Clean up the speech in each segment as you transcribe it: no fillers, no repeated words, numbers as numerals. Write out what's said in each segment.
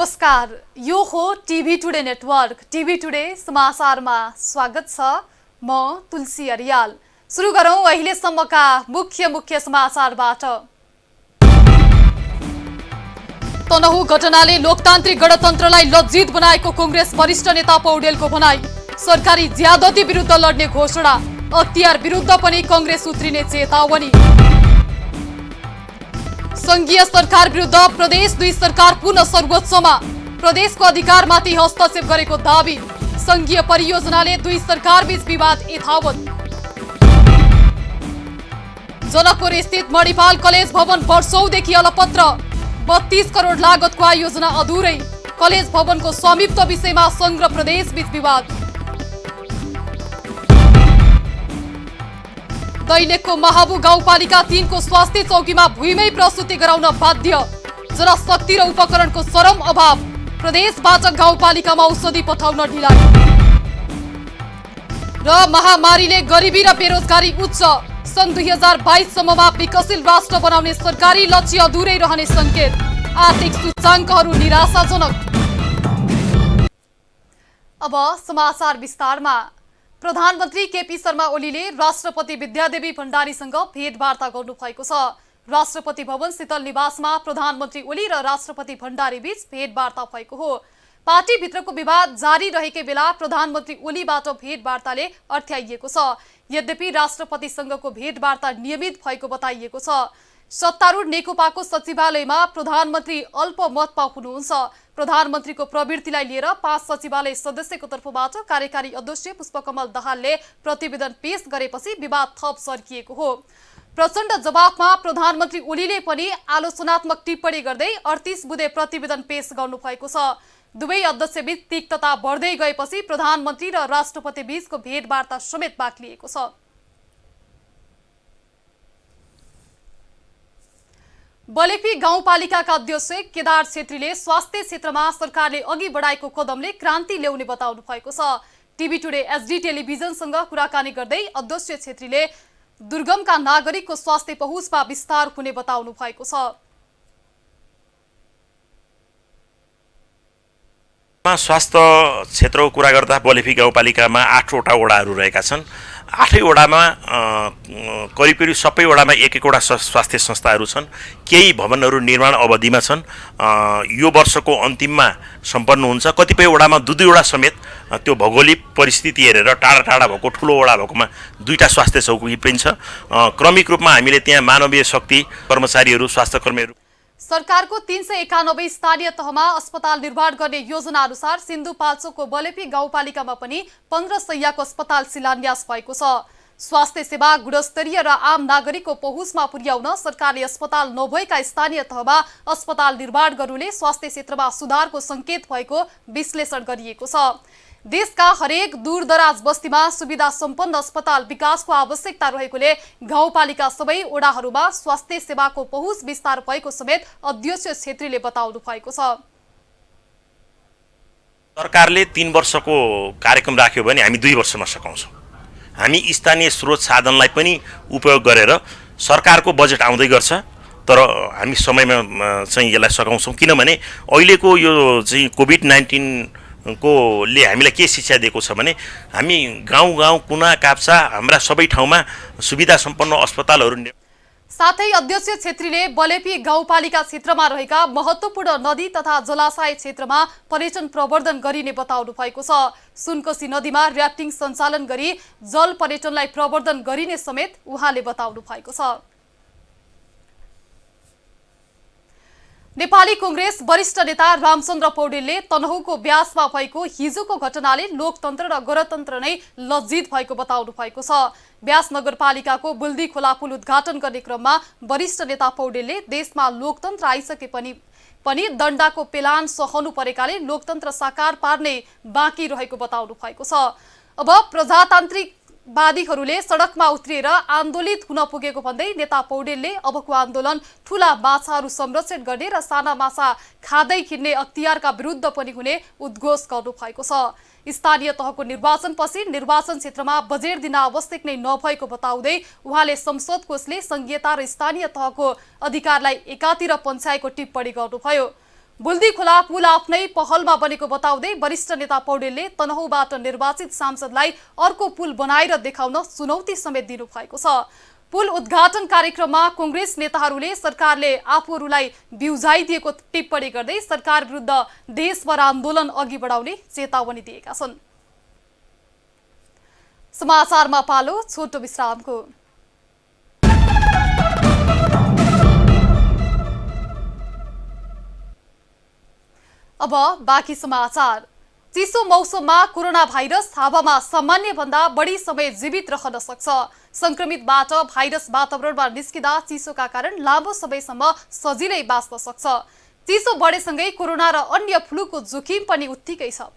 नमस्कार, यो हो TV today network. TV today समाचारमा स्वागत छ। म तुलसी अरियाल। सुरु गरौं अहिलेसम्मका मुख्य समाचारबाट। तनहुँ घटनाले लोकतान्त्रिक गणतन्त्रलाई लज्जित बनाएको कांग्रेस वरिष्ठ नेता पौडेलको भनाई। सरकारी ज्यादती विरुद्ध लड्ने घोषणा। अख्तियार विरुद्ध पनि कांग्रेस उत्रिने चेतावनी। संघीय सरकार विरुद्ध प्रदेश 2 सरकार पुनः सर्वोच्चमा। प्रदेशको अधिकारमाथि हस्तक्षेप गरेको दाबी। संघीय परियोजनाले 2 सरकार बीच विवाद यथावत। जनकपुर स्थित मणिपाल कलेज भवन वर्षौंदेखि अलपत्र। 32 करोड लागतको आयोजना अधुरै। कलेज भवनको स्वामित्व विषयमा संघ र प्रदेश बीच विवाद। दैलेखको महाबु गाउँपालिका 3 को स्वास्थ्य चौकीमा भुइँमै प्रसुति गराउन बाध्य। जनशक्ति र उपकरणको चरम अभाव। प्रदेशबाट गाउँपालिकामा औषधि पठाउन ढिलाइ। र महामारीले गरिबी र बेरोजगारी उच्च। सन् 2022 सम्ममा विकसित राष्ट्र बनाउने सरकारी लक्ष्य अधुरै रहने संकेत। आर्थिक सूचाङ्कहरू निराशाजनक। अब समाचार विस्तारमा। प्रधानमन्त्री केपी शर्मा ओलीले राष्ट्रपति विद्यादेवी भण्डारीसँग भेटवार्ता गर्नुभएको छ। राष्ट्रपति भवन शीतल निवासमा प्रधानमन्त्री ओली र राष्ट्रपति भण्डारी बीच भेटवार्ता भएको हो। पार्टीभित्रको विवाद जारी रहेकै बेला प्रधानमन्त्री ओलीबाट भेटवार्ताले अर्थ्याइएको छ। यद्यपि राष्ट्रपतिसँगको भेटवार्ता नियमित भएको बताइएको छ। सत्तारूढ नेकपाको सचिवालयमा प्रधानमन्त्री अल्पमतमा हुनुहुन्छ। प्रधानमन्त्रीको प्रवृत्तिलाई लिएर 5 सचिवालय सदस्यको तर्फबाट कार्यकारी अध्यक्ष पुष्पकमल दाहालले प्रतिवेदन पेश गरेपछि विवाद थप सर्किएको हो। प्रचण्ड जवाफमा प्रधानमन्त्री ओलीले पनि आलोचनात्मक टिप्पणी गर्दै 38 बुँदे प्रतिवेदन पेश गर्नुभएको छ। दुवै अध्यक्षबीच तिक्तता बढ्दै गएपछि प्रधानमन्त्री र राष्ट्रपति बीचको भेटवार्ता समेत बाक्लिएको छ। बलेपी गाउँपालिकाका अध्यक्ष केदार छेत्रीले स्वास्थ्य क्षेत्रमा सरकारले अघि बढाएको कदमले क्रान्ति ल्याउने बताउनु भएको छ। टिभी टुडे एचडी टेलिभिजनसँग कुराकानी गर्दै अध्यक्ष छेत्रीले दुर्गमका नागरिकको स्वास्थ्य पहुँचमा विस्तार हुने बताउनु भएको छ। स्वास्थ्य क्षेत्रको कुरा गर्दा बलेपी गाउँपालिकामा 8वटा वडाहरू रहेका छन्। 8 वडामा करिब सबै वडामा एक एकवटा स्वास्थ्य संस्थाहरू छन्। केही भवनहरू निर्माण अवधिमा छन्। यो वर्षको अन्तिममा सम्पन्न हुन्छ। कतिपय वडामा 2-2वटा समेत त्यो भौगोलिक परिस्थिति हेरेर टाढा टाढा भएको ठुलो वडा भएकोमा 2टा स्वास्थ्य चौकी पनि छ। क्रमिक रूपमा हामीले त्यहाँ मानवीय शक्ति कर्मचारीहरू स्वास्थ्यकर्मीहरू सरकारको 391 स्थानीय तहमा अस्पताल निर्माण गर्ने योजना अनुसार सिन्धुपाल्चोकको बलेपी गाउँपालिकामा पनि 15 शैय्याको अस्पताल शिलान्यास भएको छ। स्वास्थ्य सेवा गुणस्तरीय र आम नागरिकको पहुँचमा पुर्याउन सरकारले अस्पताल नभएका स्थानीय तहमा अस्पताल निर्माण गर्नुले स्वास्थ्य क्षेत्रमा सुधारको संकेत भएको विश्लेषण गरिएको छ। देशका हरेक दूरदराज बस्तीमा सुविधा सम्पन्न अस्पताल विकासको आवश्यकता रहेकोले गाउँपालिका सबै वडाहरूमा स्वास्थ्य सेवाको पहुँच विस्तार भएको समेत अध्यक्ष छेत्रीले बताउनु भएको छ। सरकारले 3 वर्षको कार्यक्रम राख्यो भने हामी 2 वर्षमा सकाउँछौँ। हामी स्थानीय स्रोत साधनलाई पनि उपयोग गरेर सरकारको बजेट आउँदै गर्छ, तर हामी समयमा चाहिँ यसलाई सकाउँछौँ। किनभने अहिलेको यो चाहिँ कोभिड-19 कोले हामीलाई के शिक्षा दिएको छ भने हामी गाउँ गाउँ कुना काप्चा हाम्रा सबै ठाउँमा सुविधा सम्पन्न अस्पतालहरू। साथै अध्यक्ष छेत्रीले बलेपी गाउँपालिका क्षेत्रमा रहेका महत्त्वपूर्ण नदी तथा जलाशय क्षेत्रमा पर्यटन प्रवर्धन गरिने बताउनु भएको छ। सुनकोशी नदीमा र्याफ्टिङ सञ्चालन गरी जल पर्यटनलाई प्रवर्धन गरिने समेत उहाँले बताउनु भएको छ। नेपाली कांग्रेस वरिष्ठ नेता रामचन्द्र पौडेलले तनहुँको ब्यासमा भएको हिजोको घटनाले लोकतन्त्र र गणतन्त्र नै लज्जित भएको बताउनु भएको छ। ब्यास नगरपालिकाको बुल्दी खोला पुल उद्घाटन गर्ने क्रममा वरिष्ठ नेता पौडेलले देशमा लोकतन्त्र आइसके पनि दण्डाको पेलान सहनु परेकाले लोकतन्त्र साकार पार्ने बाँकी रहेको बताउनु भएको छ। अब प्रजातान्त्रिकवादीहरूले सडकमा उत्रिएर आन्दोलित हुन पुगेको भन्दै नेता पौडेलले अबको आन्दोलन ठूला माछाहरू संरक्षण गर्ने र साना माछा खाँदै खिन्ने अख्तियारका विरुद्ध पनि हुने उद्घोष गर्नु भएको छ। स्थानीय तहको निर्वाचनपछि निर्वाचन क्षेत्रमा बजेट दिन आवश्यक नै नभएको बताउँदै उहाँले संसद कोषले संघीयता र स्थानीय तहको अधिकारलाई एकातिर पन्छाएको टिप्पणी गर्नुभयो। बुल्दी खोला पुल आफ्नै पहलमा बनेको बताउँदै वरिष्ठ नेता पौडेलले तनहुँबाट निर्वाचित सांसदलाई अर्को पुल बनाएर देखाउन चुनौती समेत दिनु भएको छ। पुल उद्घाटन कार्यक्रममा कांग्रेस नेताहरूले सरकारले आफूहरूलाई बिउझाइदिएको टिप्पणी गर्दै सरकार विरुद्ध देशभर आन्दोलन अघि बढाउने चेतावनी दिएका छन्। समाचारमा पालो छोटो विश्रामको। अब बाँकी समाचार। चिसो मौसममा कोरोना भाइरस हावामा सामान्य भन्दा बढी समय जीवित रहन सक्छ। संक्रमितबाट भाइरस वातावरणमा निस्किँदा चिसोका कारण लामो समयसम्म सजिलै बाँच्न सक्छ। चिसो बढेसँगै कोरोना र अन्य फ्लूको जोखिम पनि उत्तिकै छ।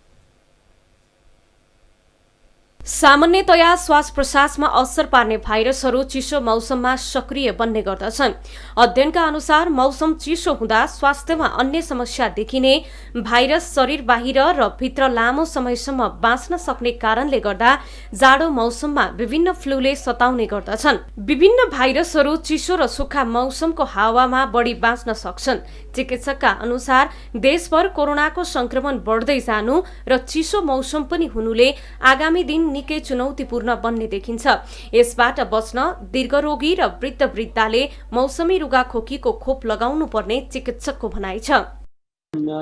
सामान्यतया श्वास प्रश्वासमा असर पार्ने भाइरसहरू चिसो मौसममा सक्रिय बन्ने गर्दछन्। अध्ययनका अनुसार मौसम चिसो हुँदा स्वास्थ्यमा अन्य समस्या देखिने, भाइरस शरीर बाहिर र भित्र लामो समयसम्म बाँच्न सक्ने कारणले गर्दा जाडो मौसममा विभिन्न फ्लूले सताउने गर्दछन्। विभिन्न भाइरसहरू चिसो र सुक्खा मौसमको हावामा बढी बाँच्न सक्छन्। चिकित्सकका अनुसार देशभर कोरोनाको संक्रमण बढ्दै जानु र चिसो मौसम पनि हुनुले आगामी दिन निकै चुनौतीपूर्ण बन्ने देखिन्छ। यसबाट बच्न दीर्घरोगी र वृद्धले मौसमी रुगाखोकीको खोप लगाउनु पर्ने चिकित्सकको भनाइ छ।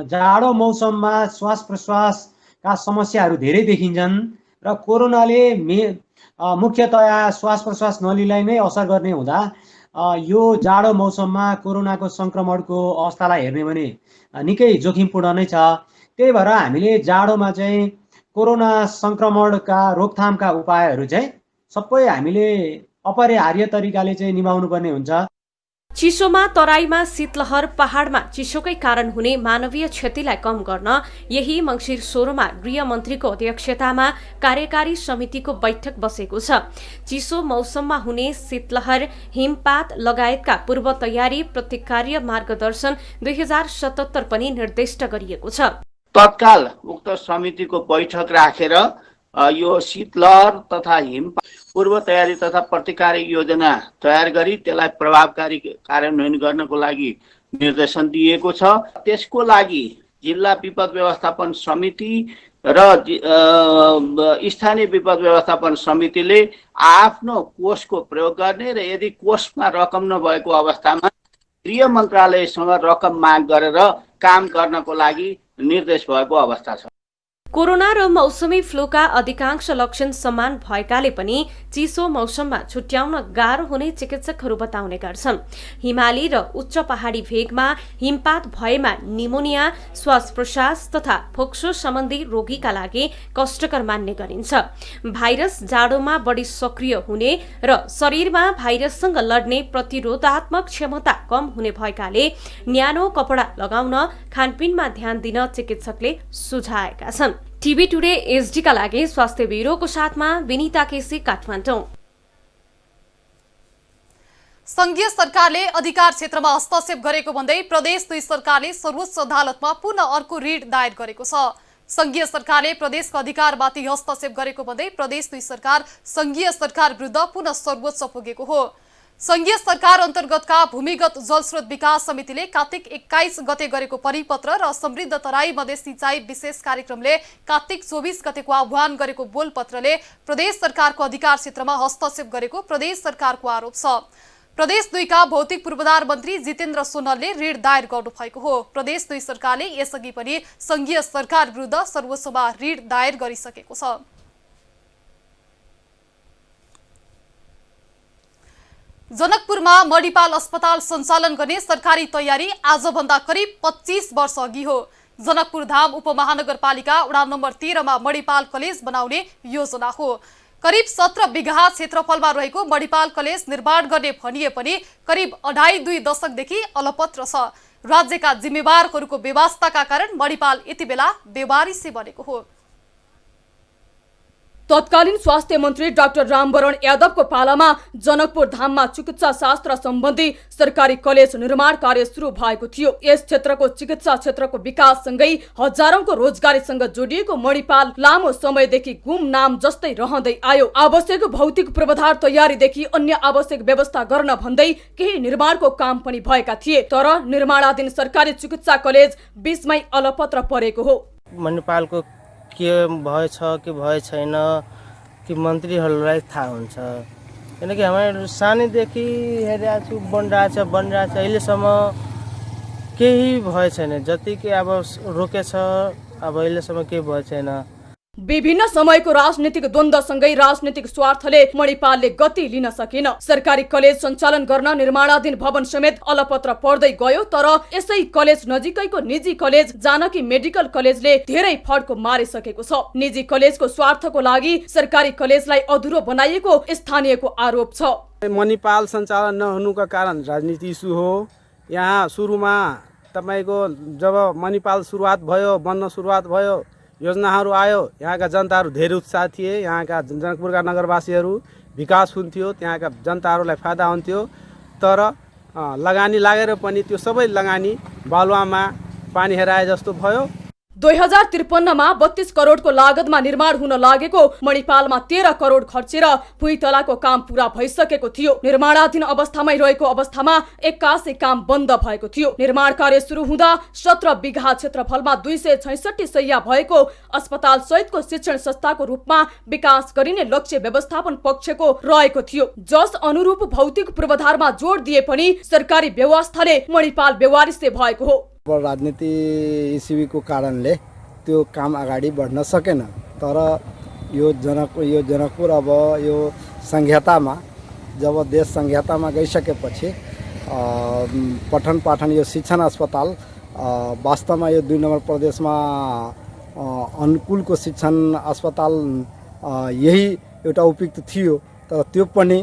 जाडो मौसममा श्वास प्रश्वासका समस्याहरू धेरै देखिन्छन् र कोरोनाले मुख्यतया श्वास प्रश्वास नलीलाई नै असर गर्ने हुँदा यो जाडो मौसममा कोरोनाको संक्रमणको अवस्थालाई हेर्ने भने निकै जोखिमपूर्ण नै छ। त्यही भएर हामीले जाडोमा चाहिँ कोरोना संक्रमणका रोकथामका उपायहरू चाहिँ सबै हामीले अपरिहार्य तरिकाले चाहिँ निभाउनु पर्ने हुन्छ। चिसोमा तराईमा शीतलहर, पहाडमा चिसोकै कारण हुने मानवीय क्षतिलाई कम गर्न यही मङ्सिर 16 मा गृहमन्त्रीको अध्यक्षतामा कार्यकारी समितिको बैठक बसेको छ। चिसो मौसममा हुने शीतलहर, हिमपात लगायतका पूर्व तयारी प्रतिकार्य मार्गदर्शन 2077 पनि निर्दिष्ट गरिएको छ। तत्काल उक्त समितिको बैठक राखेर यो शीतलहर तथा हिमपात पूर्व तयारी तथा प्रतिकार योजना तयार गरी त्यसलाई प्रभावकारी कार्यान्वयन गर्नको लागि निर्देशन दिएको छ। त्यसको लागि जिल्ला विपद व्यवस्थापन समिति र स्थानीय विपद व्यवस्थापन समितिले आफ्नो कोषको प्रयोग गर्ने र यदि कोषमा रकम नभएको अवस्थामा गृह मन्त्रालयसँग रकम माग गरेर काम गर्नको लागि निर्देश भएको अवस्था छ। कोरोना र मौसमी फ्लूका अधिकांश लक्षण समान भएकाले पनि चिसो मौसममा छुट्याउन गाह्रो हुने चिकित्सकहरू बताउने गर्छन्। हिमाली र उच्च पहाडी भेगमा हिमपात भएमा निमोनिया, श्वास प्रश्वास तथा फोक्सो सम्बन्धी रोगीका लागि कष्टकर मान्ने गरिन्छ। भाइरस जाडोमा बढी सक्रिय हुने र शरीरमा भाइरससँग लड्ने प्रतिरोधात्मक क्षमता कम हुने भएकाले न्यानो कपडा लगाउन, खानपिनमा ध्यान दिन चिकित्सकले सुझाएका छन्। टिभी टुडे एसडी का लागि स्वास्थ्य ब्युरोको साथमा विनिता केसी, काठमाडौँ। संघीय सरकारले अधिकार क्षेत्रमा हस्तक्षेप गरेको भन्दै प्रदेश 2 सरकारले सर्वोच्च अदालतमा पुनः अर्को रिट दायर गरेको छ। संघीय सरकारले प्रदेशको अधिकारमाथि हस्तक्षेप गरेको भन्दै प्रदेश 2 सरकार संघीय सरकार विरुद्ध पुनः सर्वोच्च पुगेको हो। संघीय सरकार अन्तर्गतका भूमिगत जलस्रोत विकास समितिले कार्तिक 21 गते गरेको परिपत्र र समृद्ध तराई मधेस सिंचाई विशेष कार्यक्रमले कार्तिक 24 गतेको आह्वान गरेको बोलपत्रले प्रदेश सरकारको अधिकार क्षेत्रमा हस्तक्षेप गरेको प्रदेश सरकारको आरोप छ। प्रदेश 2 का भौतिक पूर्वाधार मन्त्री जितेन्द्र सोनलले रिट दायर गर्नु भएको हो। प्रदेश 2 सरकारले यसअघि पनि संघीय सरकार विरुद्ध सर्वोच्चमा रिट दायर गरिसकेको छ। जनकपुरमा मणिपाल अस्पताल सञ्चालन गर्ने सरकारी तयारी आजभन्दा करिब 25 वर्ष अघि हो। जनकपुर धाम उपमहानगरपालिका वडा नम्बर 13 मा मणिपाल कलेज बनाउने योजना हो। करिब 17 बिघा क्षेत्रफलमा रहेको मणिपाल कलेज निर्माण गर्ने भनिए पनि करिब 2.5 दशकदेखि अलपत्र छ। राज्यका जिम्मेवारहरूको व्यवस्थाका कारण मणिपाल यति बेला बेवारिसे बनेको हो। तत्कालीन स्वास्थ्य मन्त्री डाक्टर रामवरण यादवको पालामा जनकपुर धाममा चिकित्सा शास्त्र सम्बन्धी सरकारी कलेज निर्माण कार्य सुरु भएको थियो। यस क्षेत्रको चिकित्सा क्षेत्रको विकाससँगै हजारौंको रोजगारीसँग जोडिएको मणिपाल लामो समयदेखि गुमनाम जस्तै रहँदै आयो। आवश्यक भौतिक पूर्वाधार तयारीदेखि अन्य आवश्यक व्यवस्था गर्न भन्दै केही निर्माणको काम पनि भएका थिए, तर निर्माणाधीन सरकारी चिकित्सा कलेज बीचमै अलपत्र परेको हो। मणिपालको के भएछ के भए छैन कि मन्त्रीहरूलाई थाहा हुन्छ, किनकि हाम्रो सानैदेखि हेरिरहेको छु बनिरहेछ अहिलेसम्म केही भए छैन। जति कि अब रोकेछ अब अहिलेसम्म केही भए छैन। विभिन्न समयको राजनीतिक द्वन्द्वसँगै राजनीतिक स्वार्थले मणिपालले गति लिन सकेन। सरकारी कलेज सञ्चालन गर्न निर्माणाधीन भवन समेत अलपत्र पर्दै गयो, तर यसै कलेज नजिकैको निजी कलेज जानकी मेडिकल कलेजले धेरै फड्को मारिसकेको छ। निजी कलेजको स्वार्थको लागि सरकारी कलेजलाई अधुरो बनाइएको स्थानीयको आरोप छ। मणिपाल सञ्चालन नहुनुका कारण राजनीति इस्यु हो। यहाँ सुरुमा तपाईको जब मणिपाल सुरुवात भयो, बन्न सुरुवात भयो, योजनाहरू आयो, यहाँका जनताहरू धेरै उत्साह थिए। यहाँका जनकपुरका नगरवासीहरू विकास हुन्थ्यो, त्यहाँका जनताहरूलाई फाइदा हुन्थ्यो, तर लगानी लागेर पनि त्यो सबै लगानी बालुवामा पानी हेराए जस्तो भयो। 2053 मा 32 करोडको लागतमा निर्माण हुन लागेको मणिपालमा 13 करोड खर्चेर भुइँतलाको काम पूरा भइसकेको थियो। निर्माणाधीन अवस्थामै रहेको अवस्थामा 81 काम बन्द भएको थियो। निर्माण कार्य सुरु हुँदा 17 बिघा क्षेत्रफलमा 266 शैय्या भएको अस्पताल सहितको शिक्षण संस्थाको रूपमा विकास गरिने लक्ष्य व्यवस्थापन पक्षको रहेको थियो, जस अनुरूप भौतिक पूर्वाधारमा जोड दिए पनि सरकारी व्यवस्थाले मणिपाल बेवारिसे भएको हो। राजनीति इस्युको कारणले त्यो काम अगाडि बढ्न सकेन। तर यो जनकपुर अब यो संहितामा जब देश संहितामा गइसकेपछि पठन पाठन यो शिक्षण अस्पताल वास्तवमा यो 2 नम्बर प्रदेशमा अनुकूलको शिक्षण अस्पताल यही एउटा उपयुक्त थियो, तर त्यो पनि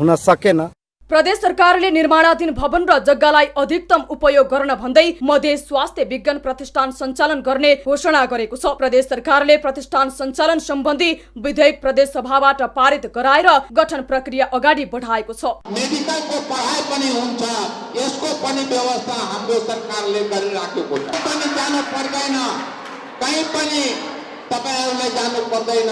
हुन सकेन। प्रदेश सरकारले निर्माणाधीन भवन र जग्गालाई अधिकतम उपयोग गर्न भन्दै मधेस स्वास्थ्य विज्ञान प्रतिष्ठान सञ्चालन गर्ने घोषणा गरेको छ। प्रदेश सरकारले प्रतिष्ठान सञ्चालन सम्बन्धी विधेयक प्रदेश सभाबाट पारित गराएर गठन प्रक्रिया अगाडि बढाएको छ। मेडिकलको पढाइ पनि हुन्छ, यसको पनि व्यवस्था हाम्रो सरकारले गरिराखेको छ। पनि जानु पर्दैन, कहीँ पनि तपाईहरुले जानु पर्दैन।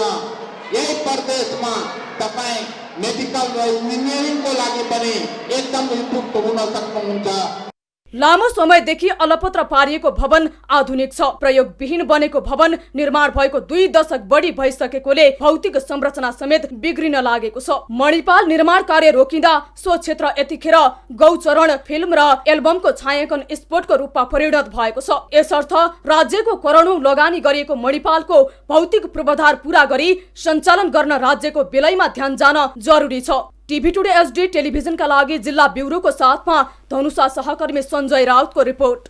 यही प्रदेशमा तपाई मेडिकल र इन्जिनियरिङको लागि पनि एकदम उपयुक्त हुन सक्नुहुन्छ। लामो समयदेखि अलपत्र पारिएको भवन आधुनिक छ। प्रयोगविहीन बनेको भवन निर्माण भएको 2 दशक बढी भइसकेकोले भौतिक संरचना समेत बिग्रिन लागेको छ। मणिपाल निर्माण कार्य रोकिँदा सो क्षेत्र यतिखेर गौचरण फिल्म र एल्बमको छायाङ्कन स्पोटको रूपमा परिणत भएको छ। यसर्थ राज्यको करोडौं लगानी गरिएको मणिपालको भौतिक पूर्वाधार पूरा गरी सञ्चालन गर्न राज्यको बेलैमा ध्यान जान जरुरी छ। टिभी टुडे एचडी टेलिभिजनका लागि जिल्ला ब्युरोको साथमा धनुषा सहकर्मी सञ्जय राउतको रिपोर्ट।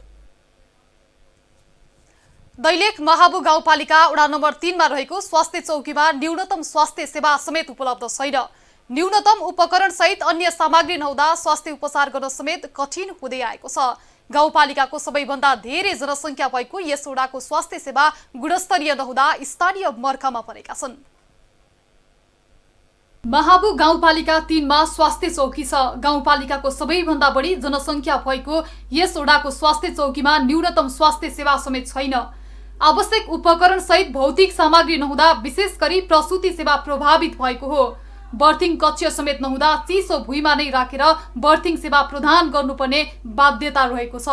दैलेख महाबु गाउँपालिका वडा नम्बर 3 मा रहेको स्वास्थ्य चौकीमा न्यूनतम स्वास्थ्य सेवा समेत उपलब्ध छैन। न्यूनतम उपकरण सहित अन्य सामग्री नहुँदा स्वास्थ्य उपचार गर्न समेत कठिन हुँदै आएको छ। गाउँपालिकाको सबैभन्दा धेरै जनसङ्ख्या भएको यस वडाको स्वास्थ्य सेवा गुणस्तरीय नहुँदा स्थानीय मर्कामा परेका छन्। महाबु गाउँपालिका 3 मा स्वास्थ्य चौकी छ। गाउँपालिकाको सबैभन्दा बढी जनसङ्ख्या भएको यस वडाको स्वास्थ्य चौकीमा न्यूनतम स्वास्थ्य सेवा समेत छैन। आवश्यक उपकरण सहित भौतिक सामग्री नहुँदा विशेष गरी प्रसुति सेवा प्रभावित भएको हो। बर्थिङ कक्ष समेत नहुँदा चिसो भुइँमा नै राखेर बर्थिङ सेवा प्रदान गर्नुपर्ने बाध्यता रहेको छ।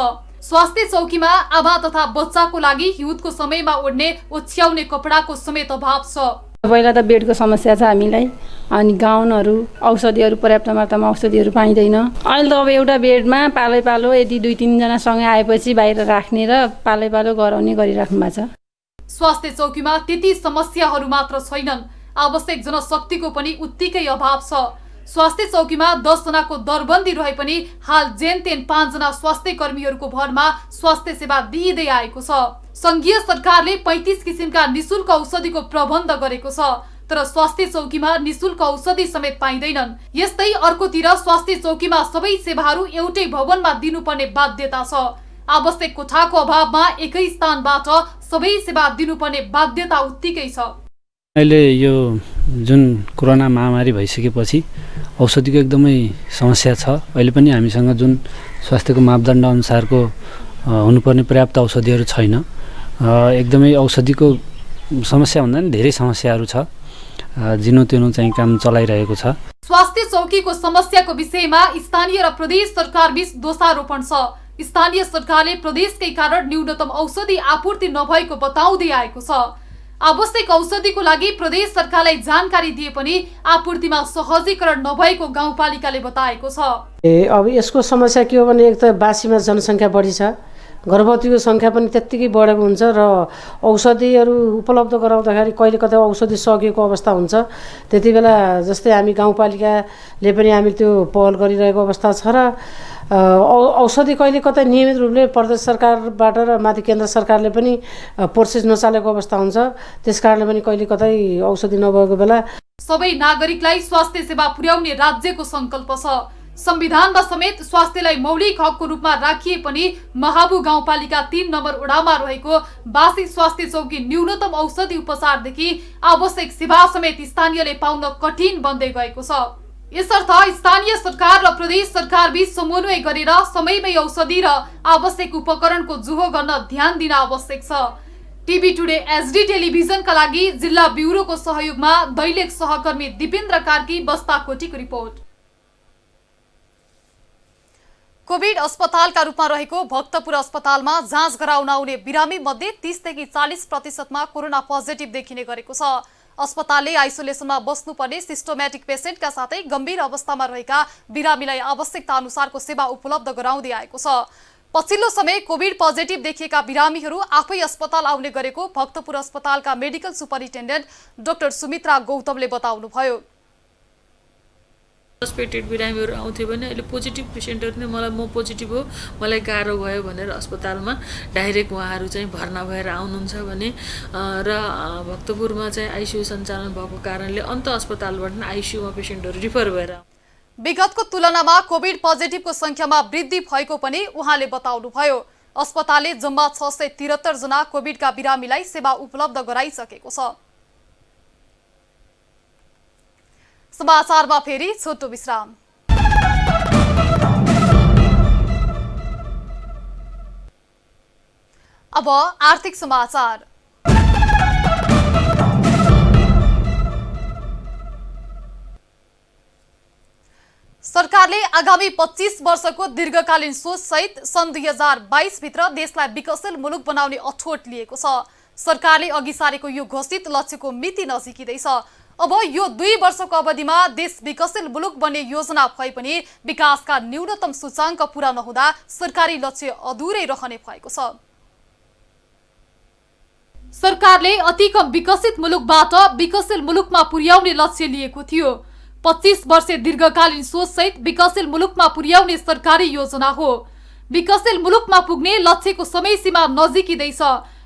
स्वास्थ्य चौकीमा आमा तथा बच्चाको लागि हिउँदको समयमा ओढ्ने ओछ्याउने कपडाको समेत अभाव छ। पहिला त बेडको समस्या छ हामीलाई, अनि गाउनहरू औषधिहरू पर्याप्त मात्रामा औषधिहरू पाइँदैन। अहिले त अब एउटा बेडमा पालैपालो यदि 2-3 जना सँगै आएपछि बाहिर राख्ने र पालैपालो गराउने गरिराख्नु भएको छ। स्वास्थ्य चौकीमा त्यति समस्याहरू मात्र छैनन्, आवश्यक जनशक्तिको पनि उत्तिकै अभाव छ। स्वास्थ्य चौकीमा 10 जनाको दरबन्दी रहे पनि हाल जेनतेन 5 जना स्वास्थ्य कर्मीहरूको भरमा स्वास्थ्य सेवा दिइँदै आएको छ। संघीय सरकारले 35 किसिमका निशुल्क औषधिको प्रबन्ध गरेको छ, तर स्वास्थ्य चौकीमा निशुल्क औषधि समेत पाइँदैनन्। यस्तै अर्कोतिर स्वास्थ्य चौकीमा सबै सेवाहरू एउटै भवनमा दिनुपर्ने बाध्यता छ। आवश्यक कोठाको अभावमा एकै स्थानबाट सबै सेवा दिनुपर्ने बाध्यता उत्तिकै छ। अहिले यो जुन कोरोना महामारी भइसकेपछि औषधिको एकदमै समस्या छ। अहिले पनि हामीसँग जुन स्वास्थ्यको मापदण्ड अनुसारको हुनुपर्ने पर्याप्त औषधिहरू छैन। एकदमै औषधिको समस्या भन्दा पनि धेरै समस्याहरू छ। जिनोतिनो चाहिँ काम चलाइरहेको छ। स्वास्थ्य चौकीको समस्याको विषयमा स्थानीय र प्रदेश सरकार बीच दोषारोपण छ। स्थानीय सरकारले प्रदेशकै कारण न्यूनतम औषधि आपूर्ति नभएको बताउँदै आएको छ। आवश्यक औषधिको लागि प्रदेश सरकारलाई जानकारी दिए पनि आपूर्तिमा सहजीकरण नभएको गाउँपालिकाले बताएको छ। अब यसको समस्या के हो भने एक त बासीमा जनसङ्ख्या बढी छ, गर्भवतीको सङ्ख्या पनि त्यत्तिकै बढेको हुन्छ र औषधिहरू उपलब्ध गराउँदाखेरि कहिले कतै औषधि सकिएको अवस्था हुन्छ। त्यति बेला जस्तै हामी गाउँपालिकाले पनि हामी त्यो पहल गरिरहेको अवस्था छ र औषधि कहिले कतै नियमित रूपले प्रदेश सरकारबाट र माथि केन्द्र सरकारले पनि प्रोसेस नचालेको अवस्था हुन्छ। त्यस कारणले पनि कहिले कतै औषधि नभएको बेला सबै नागरिकलाई स्वास्थ्य सेवा पुर्याउने राज्यको सङ्कल्प छ। संविधानमा समेत स्वास्थ्यलाई मौलिक हकको रूपमा राखिए पनि महाबु गाउँपालिका 3 नम्बर वडामा रहेको बासी स्वास्थ्य चौकी न्यूनतम औषधि उपचारदेखि आवश्यक सेवा समेत स्थानीयले पाउन कठिन बन्दै गएको छ। यसर्थ स्थानीय सरकार र प्रदेश सरकार बीच समन्वय गरेर समयमै औषधि र आवश्यक उपकरणको जुहो गर्न ध्यान दिन आवश्यक छ। टिभी टुडे एचडी टेलिभिजनका लागि जिल्ला ब्युरोको सहयोगमा दैलेख सहकर्मी दिपेन्द्र कार्की, बस्ताकोटीको रिपोर्ट। कोभिड अस्पतालका रूपमा रहेको भक्तपुर अस्पतालमा जाँच गराउन आउने बिरामी मध्ये 30 देखि 40% कोरोना पोजिटिभ देखिने गरेको छ। अस्पतालले आइसोलेसनमा बस्नुपर्ने सिस्टोमेटिक पेसेन्टका साथै गम्भीर अवस्थामा रहेका बिरामीलाई आवश्यकता अनुसारको सेवा उपलब्ध गराउँदै आएको छ। पछिल्लो समय कोभिड पोजिटिभ देखिएका बिरामीहरू आफै अस्पताल आउने गरेको भक्तपुर अस्पतालका मेडिकल सुपरिन्टेन्डेन्ट डाक्टर सुमित्रा गौतमले बताउनुभयो। सस्पेक्टेड बिरामीहरू आउँथ्यो भने अहिले पोजिटिभ पेसेन्टहरू नै म पोजिटिभ हो, मलाई गाह्रो भयो भनेर अस्पतालमा डाइरेक्ट उहाँहरू चाहिँ भर्ना भएर आउनुहुन्छ भने र भक्तपुरमा चाहिँ आइसियु सञ्चालन भएको कारणले अन्त अस्पतालबाट आइसियुमा पेसेन्टहरू रिफर भएर विगतको तुलनामा कोभिड पोजिटिभको संख्यामा वृद्धि भएको पनि उहाँले बताउनुभयो। अस्पतालले जम्मा 673 जना कोभिडका बिरामीलाई सेवा उपलब्ध गराइसकेको छ। समाचारमा फेरि छोटो विश्राम। अब आर्थिक समाचार। सरकारले आगामी 25 वर्षको दीर्घकालीन सोच सहित सन् 2022 भित्र देशलाई विकसशील मुलुक बनाउने अठोट लिएको छ। सरकारले अघि सारेको यो घोषित लक्ष्यको मिति नजिकिँदैछ। अब यो 2 वर्षको अवधिमा देश विकसशील मुलुक बन्ने योजना भए पनि विकासका न्यूनतम सूचाङ्क पूरा नहुँदा सरकारी लक्ष्य अधुरै रहने भएको छ। सरकारले अति कम विकसित मुलुकबाट विकसशील मुलुकमा पुर्याउने लक्ष्य लिएको थियो। 25 वर्षे दीर्घकालीन सोच सहित विकसशील मुलुकमा पुर्याउने सरकारी योजना हो। विकसशील मुलुकमा पुग्ने लक्ष्यको समय सीमा नजिकिँदैछ,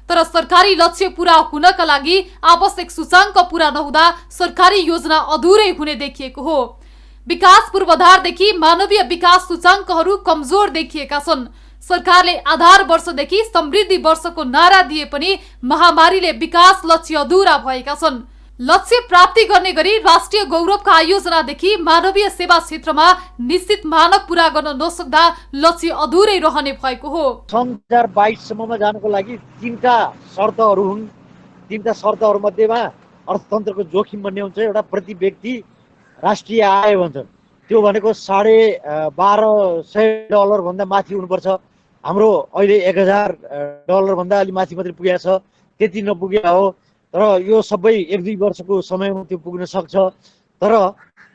तर सरकारी लक्ष्य पूरा हुनका लागि आवश्यक सूचाङ्क पूरा नहुँदा सरकारी योजना अधुरै हुने देखिएको हो। विकास पूर्वाधारदेखि मानवीय विकास सूचाङ्कहरू कमजोर देखिएका छन्। सरकारले आधार वर्षदेखि समृद्धि वर्षको नारा दिए पनि महामारीले विकास लक्ष्य अधुरा भएका छन्। लक्ष्य प्राप्ति गर्ने गरी राष्ट्रिय गौरवका आयोजनादेखि मानवीय सेवा क्षेत्रमा निश्चित मानक पूरा गर्न नसक्दा लक्ष्य अधुरै रहने भएको हो। सन् 2022 सम्ममा जानको लागि 3टा शर्तहरू हुन्। 3टा शर्तहरू मध्येमा अर्थतन्त्रको जोखिम भन्ने हुन्छ, एउटा प्रति व्यक्ति राष्ट्रिय आय भन्छ, त्यो भनेको $1200 भन्दा माथि हुनुपर्छ। हाम्रो अहिले $1000 भन्दा अलि माथि मात्रै पुगेको छ, त्यति नपुगेको हो। तर यो सबै 1-2 वर्षको समयमा त्यो पुग्न सक्छ। तर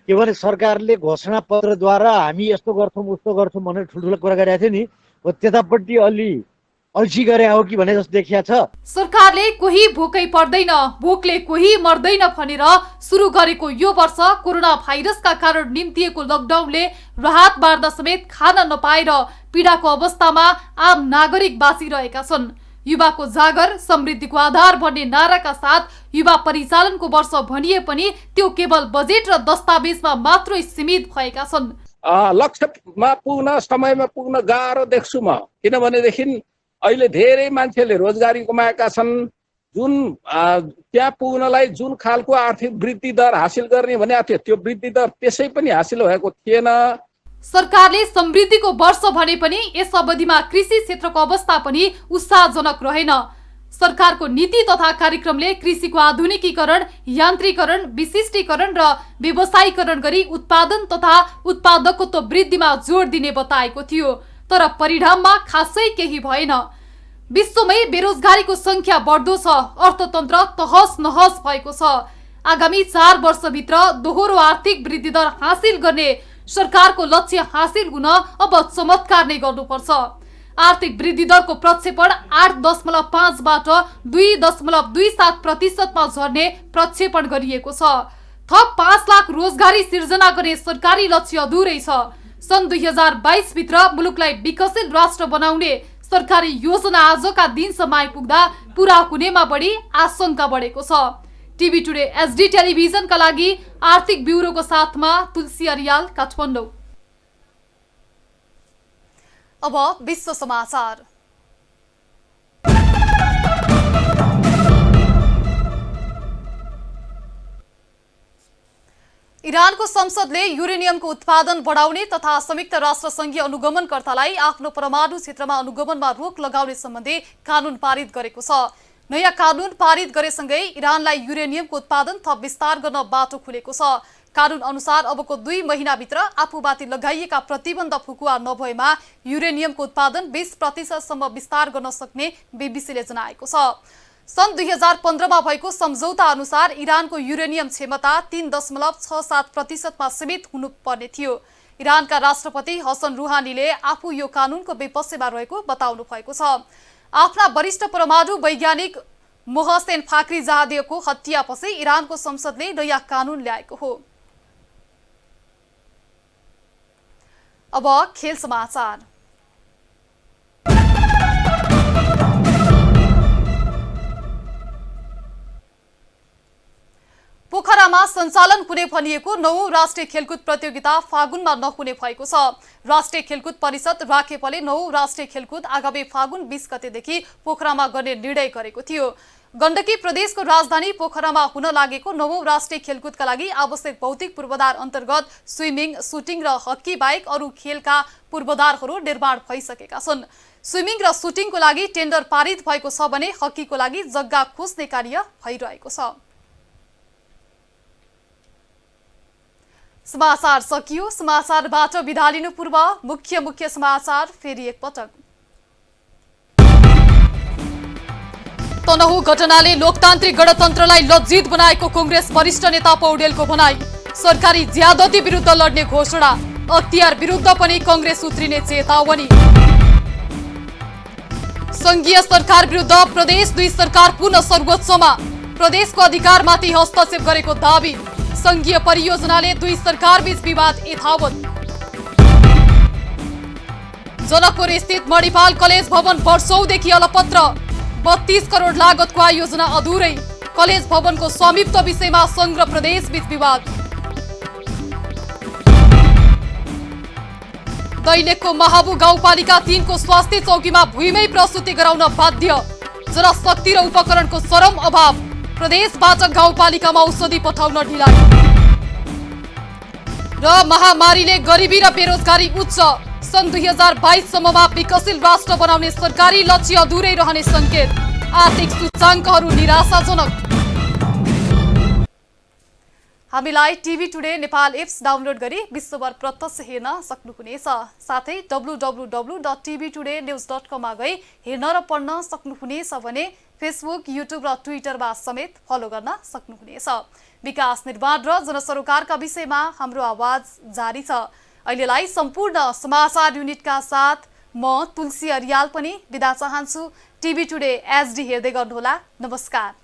के भने सरकारले घोषणा पत्रद्वारा हामी यस्तो गर्छौँ उस्तो गर्छौँ भनेर ठुल्ठुलो कुरा गरेको थियो नि, हो त्यतापट्टि अलि अल्छी गरे हो कि भने जस्तो देखिया छ। सरकारले कोही भोकै पर्दैन, भोकले कोही मर्दैन भनेर सुरु गरेको यो वर्ष कोरोना भाइरसका कारण निम्तिएको लकडाउनले राहत बाँड्दा समेत खान नपाएर पीडाको अवस्थामा आम नागरिक बाँचिरहेका छन्। युवाको जागर समृद्धिको आधार भन्ने नाराका साथ युवा परिचालनको वर्ष भनिए पनि त्यो केवल बजेट र दस्तावेजमा मात्रै सीमित भएका छन्। लक्ष्यमा पुग्न समयमा पुग्न गाह्रो देख्छु म, किनभनेदेखि अहिले धेरै मान्छेले रोजगारी गुमाएका छन्, जुन त्यहाँ पुग्नलाई जुन खालको आर्थिक वृद्धि दर हासिल गर्ने भनेको थियो त्यो वृद्धि दर त्यसै पनि हासिल भएको थिएन। सरकारले समृद्धिको वर्ष भने पनि यस अवधिमा कृषि क्षेत्रको अवस्था पनि उत्साहजनक रहेन। सरकारको नीति तथा कार्यक्रमले कृषिको आधुनिकीकरण, यान्त्रिकरण, विशिष्टीकरण र व्यवसायीकरण गरी उत्पादन तथा उत्पादकत्व वृद्धिमा जोड दिने बताएको थियो, तर परिणाममा खासै केही भएन। विश्वमै बेरोजगारीको संख्या बढ्दो छ, अर्थतन्त्र तहस नहस भएको छ। आगामी 4 वर्षभित्र दोहोरो आर्थिक वृद्धि दर हासिल गर्ने सरकारको लक्ष्य हासिल हुन अब चमत्कार नै गर्नुपर्छ। आर्थिक वृद्धि दरको प्रक्षेपण 8.5 बाट 2.27% मा झर्ने प्रक्षेपण गरिएको छ। थप 5 लाख रोजगारी सिर्जना गर्ने सरकारी लक्ष्य अधुरै छ। सन् 2022 भित्र मुलुकलाई विकसित राष्ट्र बनाउने सरकारी योजना आजका दिनसम्म आइपुग्दा पूरा हुनेमा बढी आशंका बढेको छ। टिभी टुडे एचडी टेलिभिजनका लागि आर्थिक ब्युरोको साथमा तुलसी अरियाल, काठमाडौँ। अब विश्व समाचार। इरानको संसदले युरेनियमको उत्पादन बढाउने तथा संयुक्त राष्ट्र संघीय अनुगमनकर्तालाई आफ्नो परमाणु क्षेत्रमा अनुगमनमा रोक लगाउने सम्बन्धी कानून पारित गरेको छ। नयाँ कानून पारित गरेसँगै इरानलाई युरेनियमको उत्पादन थप विस्तार गर्न बाटो खुलेको छ। कानून अनुसार अबको 2 महिनाभित्र आफूमाथि लगाइएका प्रतिबन्ध फुकुवा नभएमा युरेनियमको उत्पादन 20% सम्म विस्तार गर्न सक्ने बीबीसीले जनाएको छ। सन् 2015 मा भएको सम्झौता अनुसार इरानको युरेनियम क्षमता 3.67% मा सीमित हुनुपर्ने थियो। इरानका राष्ट्रपति हसन रुहानीले आफू यो कानूनको विपक्षमा रहेको बताउनु भएको छ। आफ्ना वरिष्ठ परमाणु वैज्ञानिक मोहसेन फाक्री जहादिको हत्यापछि इरानको संसदले नयाँ कानून ल्याएको हो। अब खेल समाचार। पोखरामा सञ्चालन हुने भनिएको 9औं राष्ट्रिय खेलकुद प्रतियोगिता फागुनमा नहुने भएको छ। राष्ट्रिय खेलकुद परिषद राखेपले 9औं राष्ट्रिय खेलकुद आगामी फागुन 20 गतेदेखि पोखरामा गर्ने निर्णय गरेको थियो। गण्डकी प्रदेशको राजधानी पोखरामा हुन लागेको 9औं राष्ट्रिय खेलकुदका लागि आवश्यक भौतिक पूर्वाधार अन्तर्गत स्विमिङ, सुटिङ र हकी बाहेक अरू खेलका पूर्वाधारहरू निर्माण भइसकेका छन्। स्विमिङ र सुटिङको लागि टेन्डर पारित भएको छ भने हकीको लागि जग्गा खोज्ने कार्य भइरहेको छ। समाचार सकियो। समाचारबाट बिदा लिनु पूर्व मुख्य समाचार फेरि एकपटक। तनहुँ घटनाले लोकतान्त्रिक गणतन्त्रलाई लज्जित बनाएको कांग्रेस वरिष्ठ नेता पौडेलको भनाई। सरकारी ज्यादती विरुद्ध लड्ने घोषणा। अख्तियार विरुद्ध पनि कांग्रेस उत्रिने चेतावनी। संघीय सरकार विरुद्ध प्रदेश 2 सरकार पुनः सर्वोच्चमा। प्रदेशको अधिकारमाथि हस्तक्षेप गरेको दावी। संघीय परियोजनाले 2 सरकार बीच विवाद यथावत। जनकपुर स्थित मणिपाल कलेज भवन वर्षौंदेखि अलपत्र। 32 करोड लागतको आयोजना अधुरै। कलेज भवनको स्वामित्व विषयमा संघ र प्रदेश बीच विवाद। दैलेखको महाबु गाउँपालिका 3 को स्वास्थ्य चौकीमा भुइँमै प्रसुति गराउन बाध्य। जनशक्ति र उपकरणको चरम अभाव। प्रदेशबाट गाउँपालिकामा औषधि पठाउन ढिलाइ। र महामारीले गरिबी र बेरोजगारी उच्च। सन् 2022 सम्ममा विकसित राष्ट्र बनाउने सरकारी लक्ष्य अधुरै रहने संकेत। आर्थिक सूचाङ्कहरू निराशाजनक। हामीलाई TV today Nepal apps download गरी विश्वभर प्रत्यक्ष हेर्न सक्नुहुनेछ। साथै www.tvtoday.news.com मा गई हेर्न र पढ्न सक्नुहुनेछ भने फेसबुक, युट्युब र ट्विटरमा समेत फलो गर्न सक्नुहुनेछ। विकास निर्माण र जनसरोकारका विषयमा हाम्रो आवाज जारी छ। अहिलेलाई सम्पूर्ण समाचार युनिटका साथ म तुलसी अरियाल पनि बिदा चाहन्छु। टिभी टुडे एचडी हेर्दै गर्नुहोला। नमस्कार।